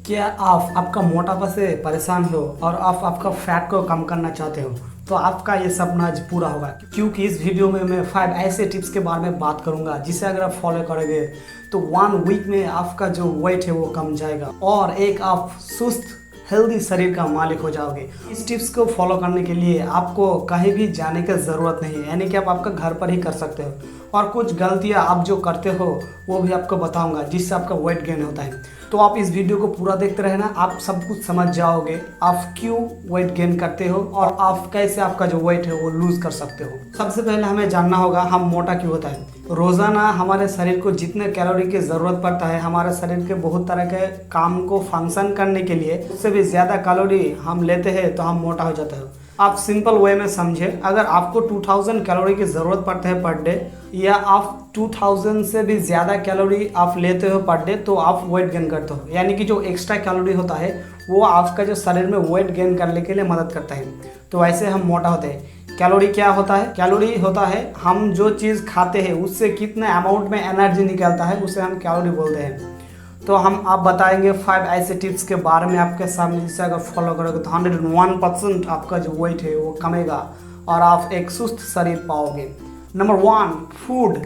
क्या आप आपका मोटापा से परेशान हो और आप आपका फैट को कम करना चाहते हो तो आपका ये सपना आज पूरा होगा, क्योंकि इस वीडियो में मैं 5 ऐसे टिप्स के बारे में बात करूंगा जिसे अगर आप फॉलो करोगे तो 1 वीक में आपका जो वेट है वो कम जाएगा और एक आप सुस्त हेल्दी शरीर का मालिक हो जाओगे। इस टिप्स को फॉलो करने के लिए आपको कहीं भी जाने की ज़रूरत नहीं है, यानी कि आप आपका घर पर ही कर सकते हो। और कुछ गलतियां आप जो करते हो वो भी आपको बताऊंगा जिससे आपका वेट गेन होता है। तो आप इस वीडियो को पूरा देखते रहना, आप सब कुछ समझ जाओगे आप क्यों वेट गेन करते हो और आप कैसे आपका जो वेट है वो लूज कर सकते हो। सबसे पहले हमें जानना होगा हम मोटा क्यों होता है। रोजाना हमारे शरीर को जितने कैलोरी की जरूरत पड़ता है हमारे शरीर के बहुत तरह के काम को फंक्शन करने के लिए, उससे भी ज्यादा कैलोरी हम लेते हैं तो हम मोटा हो जाते हैं। आप सिंपल वे में समझे, अगर आपको 2000 कैलोरी की ज़रूरत पड़ते है पर डे या आप 2000 से भी ज़्यादा कैलोरी आप लेते हो पर डे तो आप वेट गेन करते हो, यानी कि जो एक्स्ट्रा कैलोरी होता है वो आपका जो शरीर में वेट गेन करने के लिए मदद करता है। तो ऐसे हम मोटा होते हैं। कैलोरी क्या होता है? कैलोरी होता है हम जो चीज़ खाते हैं उससे कितने अमाउंट में एनर्जी निकलता है उसे हम कैलोरी बोलते हैं। तो हम आप बताएंगे 5 ऐसे टिप्स के बारे में आपके सामने, जिससे अगर फॉलो करोगे तो 101% आपका जो वेट है वो कमेगा और आप एक सुस्त शरीर पाओगे। नंबर 1, फूड,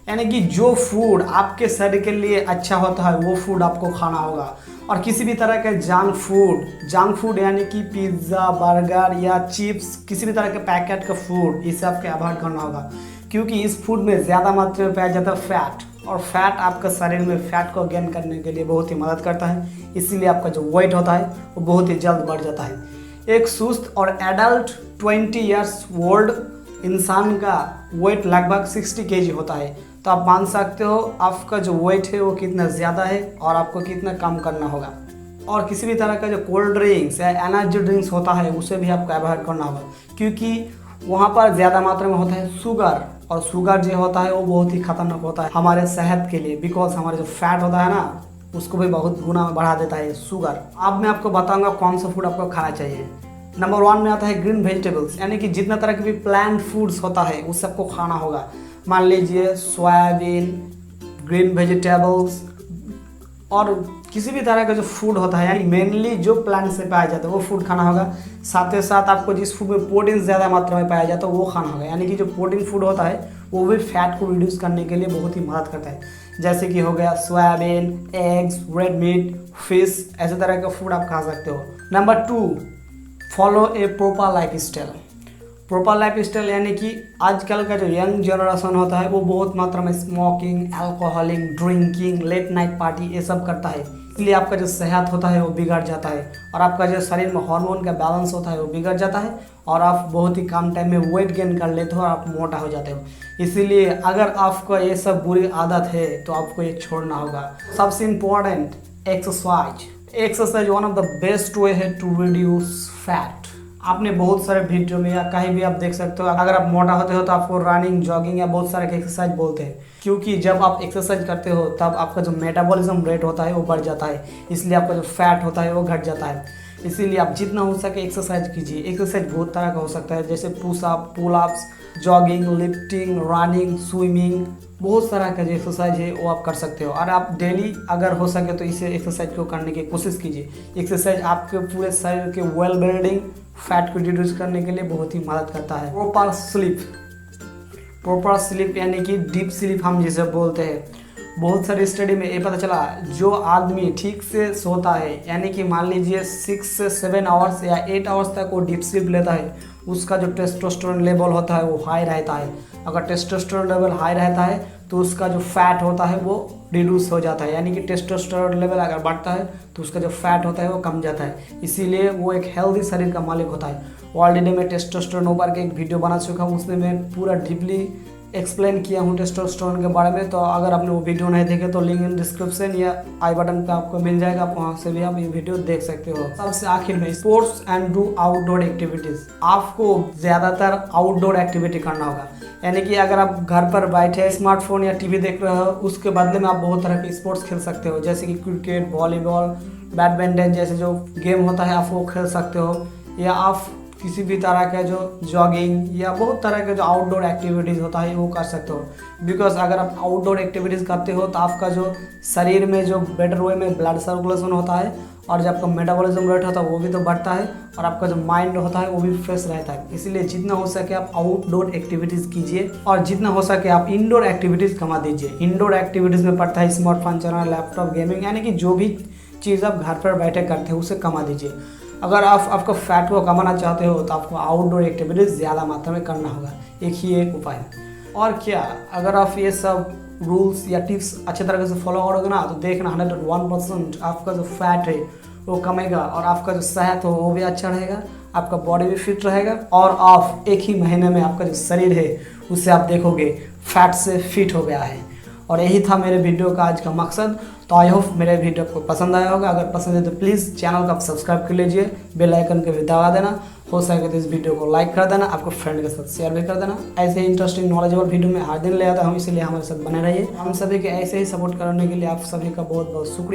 यानी कि जो फूड आपके शरीर के लिए अच्छा होता है वो फूड आपको खाना होगा। और किसी भी तरह के जंक फूड यानी कि पिज्ज़ा, बर्गर या चिप्स, किसी भी तरह के पैकेट का फूड, इसे आपको अवॉइड करना होगा, क्योंकि इस फूड में ज़्यादा मात्रा में पाया जाता है फैट, और फैट आपका शरीर में फैट को गेन करने के लिए बहुत ही मदद करता है। इसीलिए आपका जो वेट होता है वो बहुत ही जल्द बढ़ जाता है। एक सुस्त और एडल्ट 20 ईयर्स ओल्ड इंसान का वेट लगभग 60 kg होता है। तो आप मान सकते हो आपका जो वेट है वो कितना ज़्यादा है और आपको कितना कम करना होगा। और किसी भी तरह का जो कोल्ड ड्रिंक्स या एनर्जी ड्रिंक्स होता है उसे भी आपको अवॉइड करना होगा, क्योंकि वहाँ पर ज़्यादा मात्रा में होता है शुगर, और शुगर जो होता है वो बहुत ही खतरनाक होता है हमारे सेहत के लिए, बिकॉज हमारे जो फैट होता है ना उसको भी बहुत गुना में बढ़ा देता है शुगर। अब मैं आपको बताऊंगा कौन सा फूड आपको खाना चाहिए। नंबर 1 में आता है ग्रीन वेजिटेबल्स, यानी कि जितना तरह के भी प्लांट फूड्स होता है उस सबको खाना होगा। मान लीजिए सोयाबीन, ग्रीन वेजिटेबल्स और किसी भी तरह का जो फूड होता है, यानी मेनली जो प्लांट से पाया जाता है वो फूड खाना होगा। साथ ही साथ आपको जिस फूड में प्रोटीन ज़्यादा मात्रा में पाया जाता है वो खाना होगा, यानी कि जो प्रोटीन फूड होता है वो भी फैट को रिड्यूस करने के लिए बहुत ही मदद करता है। जैसे कि हो गया soybean, eggs, red meat, fish, ऐसे तरह का फूड आप खा सकते हो। Number 2, follow a proper lifestyle. Proper lifestyle यानी कि आजकल का जो यंग जनरेशन होता है वो बहुत मात्रा में smoking, alcoholic, drinking, late night party ये सब करता है। इसलिए आपका जो सेहत होता है वो बिगड़ जाता है और आपका जो शरीर में हार्मोन का बैलेंस होता है वो बिगड़ जाता है और आप बहुत ही कम टाइम में वेट गेन कर लेते हो और आप मोटा हो जाते हो। इसीलिए अगर आपको ये सब बुरी आदत है तो आपको ये छोड़ना होगा। सबसे important exercise one of the best way है टू रिड्यूस फैट। आपने बहुत सारे वीडियो में या कहीं भी आप देख सकते हो, अगर आप मोटा होते हो तो आपको रनिंग, जॉगिंग या बहुत सारे एक्सरसाइज बोलते हैं, क्योंकि जब आप एक्सरसाइज करते हो तब आपका जो मेटाबॉलिज्म रेट होता है वो बढ़ जाता है, इसलिए आपका जो फैट होता है वो घट जाता है। इसीलिए आप जितना हो सके एक्सरसाइज कीजिए। एक्सरसाइज बहुत तरह का हो सकता है, जैसे push up, pull ups, jogging, lifting, running, swimming, बहुत सारा का जो एक्सरसाइज है वो आप कर सकते हो। और आप डेली अगर हो सके तो इसे एक्सरसाइज को करने की कोशिश कीजिए। एक्सरसाइज आपके पूरे शरीर के वेल बिल्डिंग, फैट को रिड्यूस करने के लिए बहुत ही मदद करता है। प्रॉपर स्लीप यानी कि डीप स्लीप हम जिसे बोलते हैं, बहुत सारी स्टडी में ये पता चला जो आदमी ठीक से सोता है, यानी कि मान लीजिए 6 से 7 आवर्स या 8 आवर्स तक वो डीप स्लीप लेता है, उसका जो टेस्टोस्टेरोन लेवल होता है वो हाई रहता है। अगर टेस्टोस्टेरोन लेवल हाई रहता है तो उसका जो फैट होता है वो रिड्यूस हो जाता है, यानी कि टेस्टोस्टेरोन लेवल अगर बढ़ता है तो उसका जो फैट होता है वो कम जाता है। इसीलिए वो एक हेल्दी शरीर का मालिक होता है। ऑलरेडी मैं टेस्टोस्टेरोन ऊपर के एक वीडियो बना चुका हूँ, उसमें मैं पूरा डीपली एक्सप्लेन किया हूँ टेस्टोस्टेरोन के बारे में। तो अगर आपने वो वीडियो नहीं देखे तो लिंक इन डिस्क्रिप्शन या आई बटन पे आपको मिल जाएगा, आप वहाँ से भी आप ये वीडियो देख सकते हो। सबसे आखिर में sports and do outdoor activities. आपको ज़्यादातर आउटडोर एक्टिविटी करना होगा, यानी कि अगर आप घर पर बैठे स्मार्टफोन या टीवी देख रहे हो उसके बदले में आप बहुत तरह के स्पोर्ट्स खेल सकते हो, जैसे कि क्रिकेट, वॉलीबॉल, बैडमिंटन जैसे जो गेम होता है आप वो खेल सकते हो, या आप किसी भी तरह का जो जॉगिंग या बहुत तरह के जो आउटडोर एक्टिविटीज़ होता है वो कर सकते हो। बिकॉज अगर आप आउटडोर एक्टिविटीज़ करते हो तो आपका जो शरीर में जो बेटर वे में ब्लड सर्कुलेशन होता है और जो आपका मेटाबॉलिज्म रेट होता है वो भी तो बढ़ता है और आपका जो माइंड होता है वो भी फ्रेश रहता है। इसीलिए जितना हो सके आप आउटडोर एक्टिविटीज़ कीजिए और जितना हो सके आप इंडोर एक्टिविटीज़ कमा दीजिए। इंडोर एक्टिविटीज़ में पड़ता है स्मार्टफोन चलाना, लैपटॉप, गेमिंग, यानी कि जो भी चीज़ आप घर पर बैठे करते हो उसे कमा दीजिए। अगर आपको फैट को कमाना चाहते हो तो आपको आउटडोर एक्टिविटीज़ ज़्यादा मात्रा में करना होगा। एक उपाय है। और क्या, अगर आप ये सब रूल्स या टिप्स अच्छे तरीके से फॉलो करोगे ना तो देखना 101% आपका जो फैट है वो कमेगा और आपका जो सेहत हो वो भी अच्छा रहेगा, आपका बॉडी भी फिट रहेगा और आप एक ही महीने में आपका जो शरीर है उससे आप देखोगे फैट से फिट हो गया है। और यही था मेरे वीडियो का आज का मकसद। तो आई होप मेरे वीडियो को पसंद आया होगा। अगर पसंद है तो प्लीज़ चैनल को आप सब्सक्राइब कर लीजिए, बेल आइकन को भी दबा देना, हो सके तो इस वीडियो को लाइक कर देना, आपको फ्रेंड के साथ शेयर भी कर देना। ऐसे ही इंटरेस्टिंग नॉलेजेबल वीडियो में हर दिन ले आता हूँ, इसीलिए हमारे साथ बने रहिए। हम सभी के ऐसे ही सपोर्ट करने के लिए आप सभी का बहुत बहुत शुक्रिया।